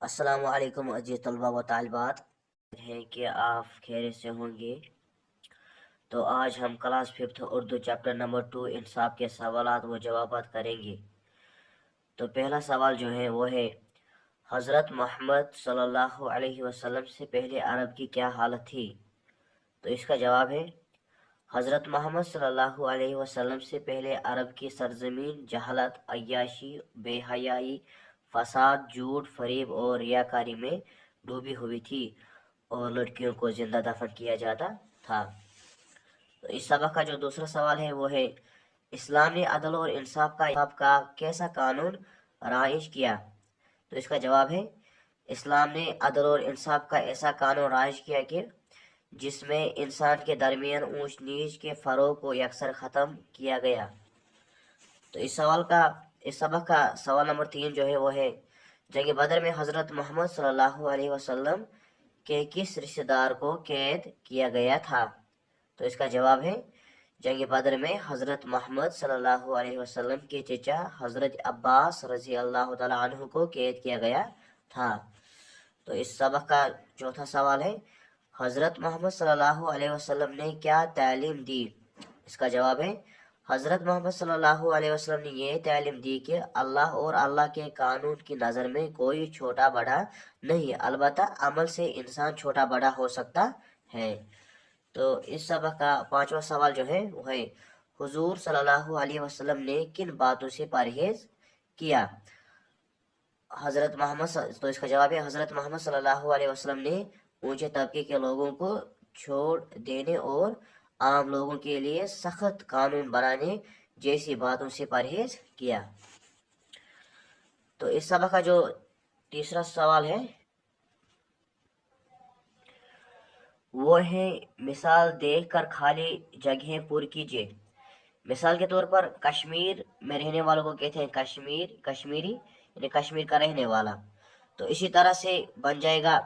السلام علیکم عزیز طلبہ و طالبات، ہیں کہ آپ خیریت سے ہوں گے۔ تو آج ہم کلاس 5 اردو چیپٹر نمبر 2 انصاف کے سوالات و جوابات کریں گے۔ تو پہلا سوال جو ہے وہ ہے، حضرت محمد صلی اللہ علیہ وسلم سے پہلے عرب کی کیا حالت تھی؟ تو اس کا جواب ہے، حضرت محمد صلی اللہ علیہ وسلم سے پہلے عرب کی سرزمین جہالت، عیاشی، بے حیائی، فساد، جھوٹ، فریب اور ریاکاری میں ڈوبی ہوئی تھی اور لڑکیوں کو زندہ دفن کیا جاتا تھا۔ تو اس سبق کا جو دوسرا سوال ہے وہ ہے، اسلام نے عدل اور انصاف کا کیسا قانون رائج کیا؟ تو اس کا جواب ہے، اسلام نے عدل اور انصاف کا ایسا قانون رائج کیا کہ جس میں انسان کے درمیان اونچ نیچ کے فروغ کو یکسر ختم کیا گیا۔ تو اس سبق کا سوال نمبر 3 جو ہے وہ ہے، جنگ بدر میں حضرت محمد صلی اللہ علیہ وسلم کے کس رشتہ دار کو قید کیا گیا تھا؟ تو اس کا جواب ہے، جنگ بدر میں حضرت محمد صلی اللہ علیہ وسلم کے چچا حضرت عباس رضی اللہ تعالیٰ عنہ کو قید کیا گیا تھا۔ تو اس سبق کا چوتھا سوال ہے، حضرت محمد صلی اللہ علیہ وسلم نے کیا تعلیم دی؟ اس کا جواب ہے، حضرت محمد صلی اللہ علیہ وسلم نے یہ تعلیم دی کہ اللہ اور اللہ کے قانون کی نظر میں کوئی چھوٹا بڑا نہیں، البتہ عمل سے انسان چھوٹا بڑا ہو سکتا ہے۔ تو اس سبق کا پانچواں سوال جو ہے وہ ہے، حضور صلی اللہ علیہ وسلم نے کن باتوں سے پرہیز کیا؟ تو اس کا جواب ہے، حضرت محمد صلی اللہ علیہ وسلم نے اونچے طبقے کے لوگوں کو چھوڑ دینے اور عام لوگوں کے لیے سخت قانون بنانے جیسی باتوں سے پرہیز کیا۔ تو اس سبق کا جو تیسرا سوال ہے وہ ہے، مثال دیکھ کر خالی جگہیں پر کیجیے۔ مثال کے طور پر کشمیر میں رہنے والوں کو کہتے ہیں کشمیری، یعنی کشمیر کا رہنے والا۔ تو اسی طرح سے بن جائے گا،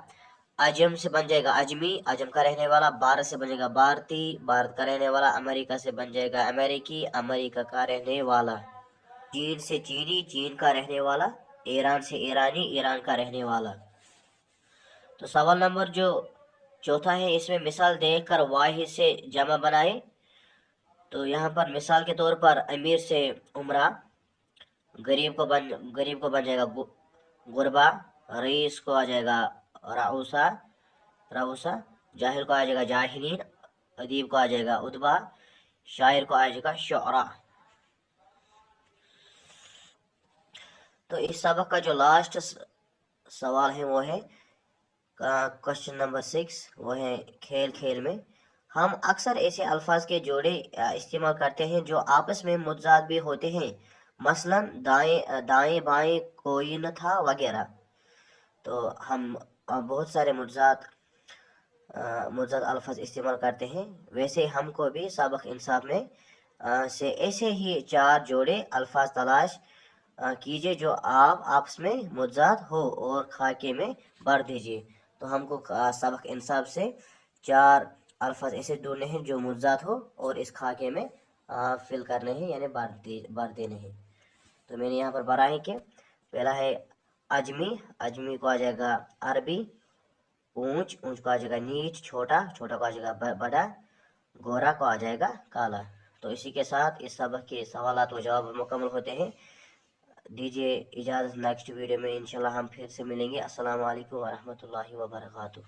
عجم سے بن جائے گا اجمی، عجم کا رہنے والا، بھارت سے بن جائے گا بھارتی، بھارت کا رہنے والا، امریکہ سے بن جائے گا امریکی، امریکہ کا رہنے والا، چین سے چینی، چین کا رہنے والا، ایران سے ایرانی، ایران کا رہنے والا۔ تو سوال نمبر جو چوتھا ہے، اس میں مثال دیکھ کر واحد سے جمع بنائے۔ تو یہاں پر مثال کے طور پر امیر سے عمرہ، غریب کو بن جائے گا غربا، رئیس کو آ جائے گا رؤسا، جاہل کو آ جائے گا جاہلین، ادیب کو آ جائے گا ادبا، شاعر کو آ جائے گا شعراء۔ تو اس سبق کا جو لاسٹ سوال ہے وہ ہے کوشچن نمبر 6، وہ ہے کھیل میں ہم اکثر ایسے الفاظ کے جوڑے استعمال کرتے ہیں جو آپس میں متضاد بھی ہوتے ہیں، مثلا دائیں بائیں کوئی نہ تھا وغیرہ۔ تو ہم بہت سارے متضاد الفاظ استعمال کرتے ہیں، ویسے ہم کو بھی سابق انصاف میں سے ایسے ہی 4 جوڑے الفاظ تلاش کیجئے جو آپس میں متضاد ہو اور خاکے میں بھر دیجئے۔ تو ہم کو سابق انصاف سے 4 الفاظ ایسے ڈھونڈنے ہیں جو متضاد ہو اور اس خاکے میں فل کرنے ہیں، یعنی بھر دینے ہیں۔ تو میں نے یہاں پر بھرا ہے کہ پہلا ہے اجمی کو آ جائے گا عربی، اونچ کو آ جائے گا نیچ، چھوٹا کو آ جائے گا بڑا، گورا کو آ جائے گا کالا۔ تو اسی کے ساتھ اس سبق کے سوالات و جواب مکمل ہوتے ہیں۔ دیجیے اجازت، نیکسٹ ویڈیو میں انشاءاللہ ہم پھر سے ملیں گے۔ السلام علیکم ورحمۃ اللہ وبرکاتہ۔